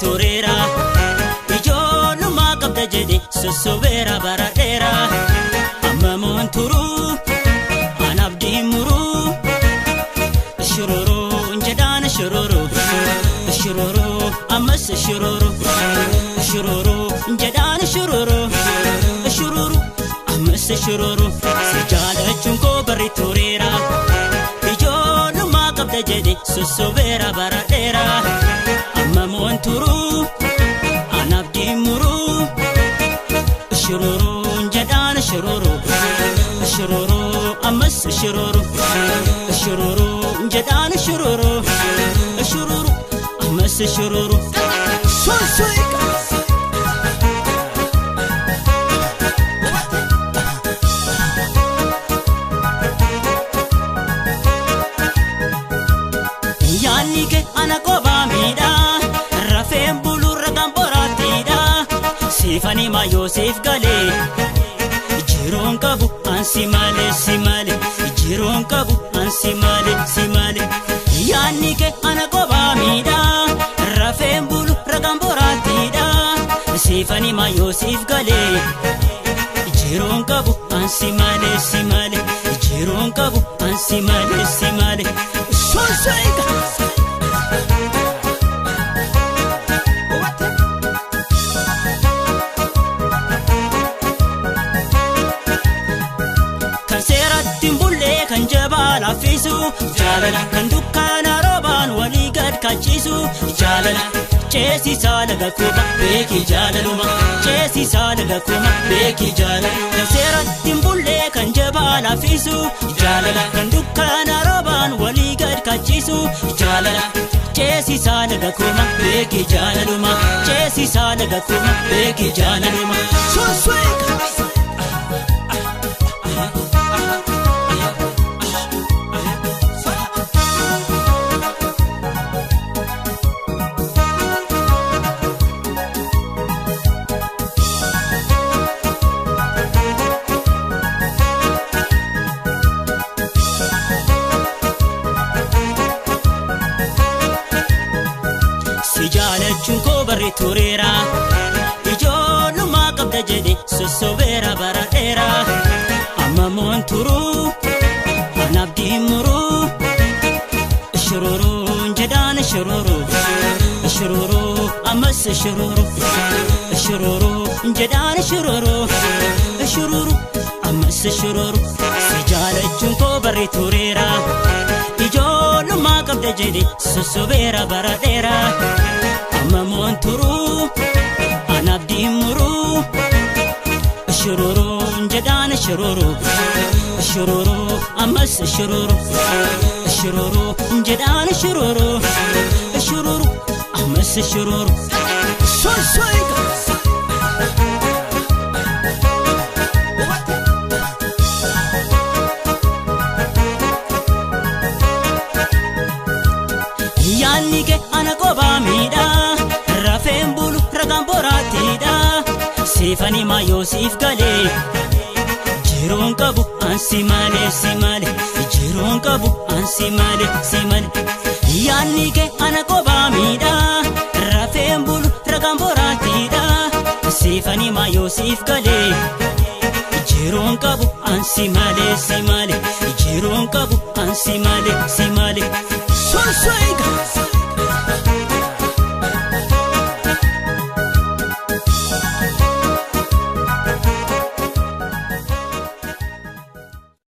tureera ijoollummaa qabda jedhe sossobeera baradheera amma moonturu an abdii muruu shururu jedhaan shururu shururu ammas shururu shururu jedhaan shururu shururu ammas shururu si jaalachuun koo barri tureera ijoollummaa qabda jedhe sossobeera baradheera amma moonturu an abdii muruu shururu jedhaan shururu shururu ammas shururu shururu jedhaan shururu shururu ammas shururu soika yaanike ana qoba miidha rafeen bulurra kan boraatidha sifani ma Yoosef galee jiroon qabu ansi malee jiroon qabu ansi malee yaanike ana qoba miidha rafeen bulurra kan boraatidha sifani ma Yoosef galee jiroon qabu ansi malee jiroon qabu ansi malee soika kan seeratti bullee kan jabaa laffisu jaalala kan dukkaana roobaan walii gad kachiisu jaalala ceesisaa laga kuma beeki jaalaluma ceesisaa laga kuma beeki jaalaluma kan seeratti bullee kan jabaa laffisu jaalala kan dukkaana roobaan walii gad kachiisu jaalala ceesisaa laga kuma beeki jaalaluma ceesisaa laga kuma beeki jaalaluma soika jaalachuun koo barri tureera ijoollummaa qabda jedhe sossobeera baradheera amma moonturu an abdii muruu shururu jedhaan shururu shururu ammas shururu shururu jedhaan shururu shururu ammas shururu si jaalachuun koo barri tureera ijoollummaa qabda jedhe sossobeera baradheera amma moonturu an abdii muruu shururu jedhaan shururu shururu ammas shururu shururu jedhaan shururu shururu ammas shururu soika yaanike ana qoba miidha rafeen bulurra kan boraatidha sifani ma Yoosef galee jiroon qabu ansi malee jiroon qabu ansi malee yaanike ana qoba miidha rafeen bulurra kan boraatidha sifani ma Yoosef galee jiroon qabu ansi malee jiroon qabu ansi malee soika